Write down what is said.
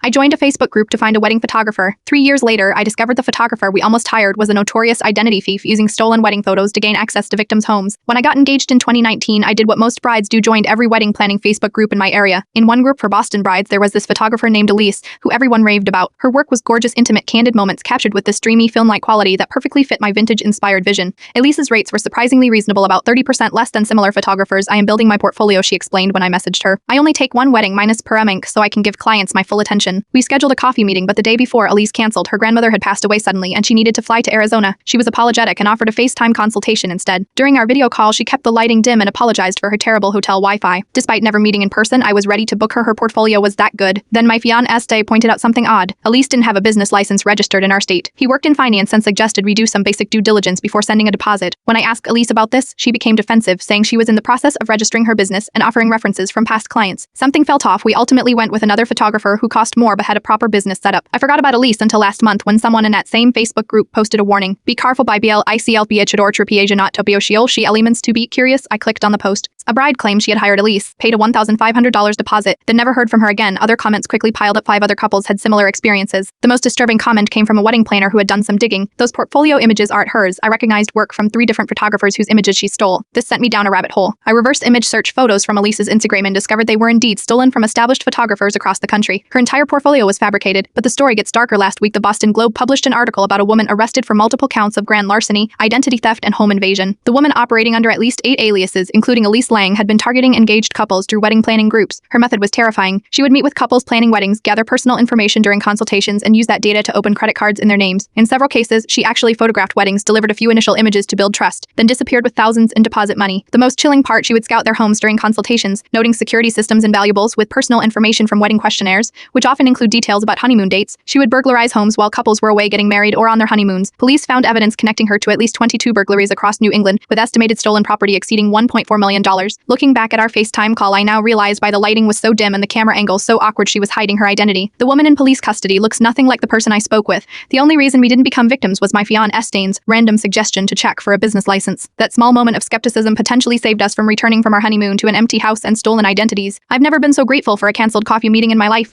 I joined a Facebook group to find a wedding photographer. 3 years later, I discovered the photographer we almost hired was a notorious identity thief using stolen wedding photos to gain access to victims' homes. When I got engaged in 2019, I did what most brides do, joined every wedding planning Facebook group in my area. In one group for Boston brides, there was this photographer named Elise, who everyone raved about. Her work was gorgeous, intimate, candid moments captured with this dreamy film-like quality that perfectly fit my vintage-inspired vision. Elise's rates were surprisingly reasonable, about 30% less than similar photographers. I am building my portfolio, she explained when I messaged her. I only take one wedding minus per ink, so I can give clients my full attention. We scheduled a coffee meeting, but the day before, Elise canceled. Her grandmother had passed away suddenly, and she needed to fly to Arizona. She was apologetic and offered a FaceTime consultation instead. During our video call, she kept the lighting dim and apologized for her terrible hotel Wi-Fi. Despite never meeting in person, I was ready to book her. Her portfolio was that good. Then my fiancé pointed out something odd. Elise didn't have a business license registered in our state. He worked in finance and suggested we do some basic due diligence before sending a deposit. When I asked Elise about this, she became defensive, saying she was in the process of registering her business and offering references from past clients. Something felt off. We ultimately went with another photographer who cost more but had a proper business setup. I forgot about Elise until last month when someone in that same Facebook group posted a warning. Be careful by BLICLP Chador Tripiaja not Topioshioshi elements to be curious. I clicked on the post. A bride claimed she had hired Elise, paid a $1,500 deposit, then never heard from her again. Other comments quickly piled up. 5 other couples had similar experiences. The most disturbing comment came from a wedding planner who had done some digging. Those portfolio images aren't hers. I recognized work from 3 different photographers whose images she stole. This sent me down a rabbit hole. I reversed image search photos from Elise's Instagram and discovered they were indeed stolen from established photographers across the country. Her entire portfolio was fabricated, but the story gets darker. Last week, the Boston Globe published an article about a woman arrested for multiple counts of grand larceny, identity theft, and home invasion. The woman, operating under at least 8 aliases, including Elise Lang, had been targeting engaged couples through wedding planning groups. Her method was terrifying. She would meet with couples planning weddings, gather personal information during consultations, and use that data to open credit cards in their names. In several cases, she actually photographed weddings, delivered a few initial images to build trust, then disappeared with thousands in deposit money. The most chilling part, she would scout their homes during consultations, noting security systems and valuables with personal information from wedding questionnaires, which often include details about honeymoon dates. She would burglarize homes while couples were away getting married or on their honeymoons. Police found evidence connecting her to at least 22 burglaries across New England, with estimated stolen property exceeding $1.4 million. Looking back at our FaceTime call, I now realized why the lighting was so dim and the camera angle so awkward. She was hiding her identity. The woman in police custody looks nothing like the person I spoke with. The only reason we didn't become victims was my fiancé's random suggestion to check for a business license. That small moment of skepticism potentially saved us from returning from our honeymoon to an empty house and stolen identities. I've never been so grateful for a canceled coffee meeting in my life.